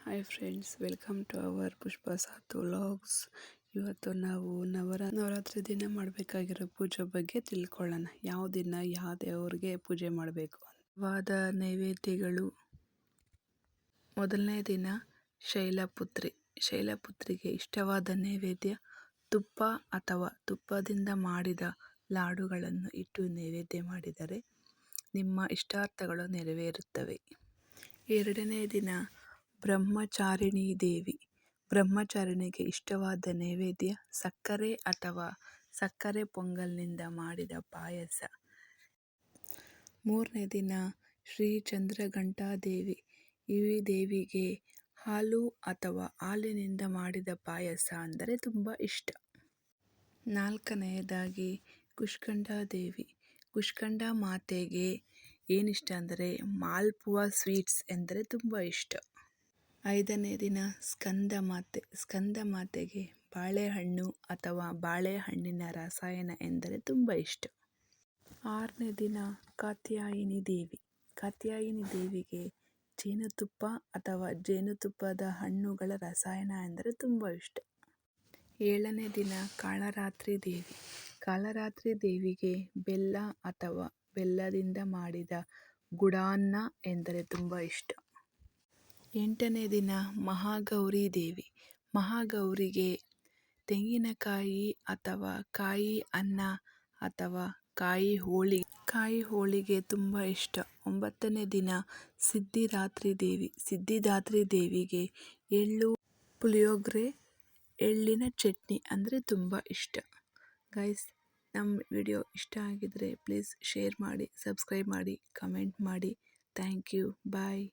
Hi friends, welcome to our Pushpa Sathu vlogs. ಇವತ್ತು ನಾವು ನವರಾತ್ರಿ ದಿನ ಮಾಡಬೇಕಾಗಿರೋ ಪೂಜೆ ಬಗ್ಗೆ ತಿಳ್ಕೊಳ್ಳೋಣ. ಯಾವ ದಿನ ಯಾವ ದೇವ್ರಿಗೆ ಪೂಜೆ ಮಾಡಬೇಕು ವಾದ ನೈವೇದ್ಯಗಳು. ಮೊದಲನೇ ದಿನ ಶೈಲಪುತ್ರಿಗೆ ಇಷ್ಟವಾದ ನೈವೇದ್ಯ ತುಪ್ಪ ಅಥವಾ ತುಪ್ಪದಿಂದ ಮಾಡಿದ ಲಾಡುಗಳನ್ನು ಇಟ್ಟು ನೈವೇದ್ಯ ಮಾಡಿದರೆ ನಿಮ್ಮ ಇಷ್ಟಾರ್ಥಗಳು ನೆರವೇರುತ್ತವೆ. ಎರಡನೇ ದಿನ ಬ್ರಹ್ಮಚಾರಿಣಿಗೆ ಇಷ್ಟವಾದ ನೈವೇದ್ಯ ಸಕ್ಕರೆ ಅಥವಾ ಸಕ್ಕರೆ ಪೊಂಗಲ್ನಿಂದ ಮಾಡಿದ ಪಾಯಸ. ಮೂರನೇ ದಿನ ಶ್ರೀ ಚಂದ್ರಘಂಟಾದೇವಿ. ಈ ದೇವಿಗೆ ಹಾಲು ಅಥವಾ ಹಾಲಿನಿಂದ ಮಾಡಿದ ಪಾಯಸ ಅಂದರೆ ತುಂಬ ಇಷ್ಟ. ನಾಲ್ಕನೆಯದಾಗಿ ಕುಷ್ಕಂಡಾದೇವಿ. ಕುಷ್ಕಂಡ ಮಾತೆಗೆ ಏನಿಷ್ಟ ಅಂದರೆ ಮಾಲ್ಪುವಾ ಸ್ವೀಟ್ಸ್ ಎಂದರೆ ತುಂಬ ಇಷ್ಟ. ಐದನೇ ದಿನ ಸ್ಕಂದ ಮಾತೆಗೆ ಬಾಳೆಹಣ್ಣು ಅಥವಾ ಬಾಳೆಹಣ್ಣಿನ ರಸಾಯನ ಎಂದರೆ ತುಂಬ ಇಷ್ಟ. ಆರನೇ ದಿನ ಕಾತ್ಯಾಯಿನಿ ದೇವಿಗೆ ಜೇನುತುಪ್ಪ ಅಥವಾ ಜೇನುತುಪ್ಪದ ಹಣ್ಣುಗಳ ರಸಾಯನ ಎಂದರೆ ತುಂಬ ಇಷ್ಟ. ಏಳನೇ ದಿನ ಕಾಳರಾತ್ರಿ ದೇವಿಗೆ ಬೆಲ್ಲ ಅಥವಾ ಬೆಲ್ಲದಿಂದ ಮಾಡಿದ ಗುಡಾನ್ನ ಎಂದರೆ ತುಂಬ ಇಷ್ಟ. ಎಂಟನೇ ದಿನ ಮಹಾಗೌರಿಗೆ ತೆಂಗಿನಕಾಯಿ ಅಥವಾ ಕಾಯಿ ಅನ್ನ ಅಥವಾ ಕಾಯಿ ಹೋಳಿಗೆ ತುಂಬ ಇಷ್ಟ. ಒಂಬತ್ತನೇ ದಿನ ಸಿದ್ಧಿದಾತ್ರಿ ದೇವಿಗೆ ಎಳ್ಳು ಪುಳಿಯೋಗರೆ, ಎಳ್ಳಿನ ಚಟ್ನಿ ಅಂದರೆ ತುಂಬ ಇಷ್ಟ. ಗೈಸ್, ನಮ್ಮ ವಿಡಿಯೋ ಇಷ್ಟ ಆಗಿದ್ರೆ ಪ್ಲೀಸ್ ಶೇರ್ ಮಾಡಿ, ಸಬ್ಸ್ಕ್ರೈಬ್ ಮಾಡಿ, ಕಮೆಂಟ್ ಮಾಡಿ. Thank you. ಬಾಯ್.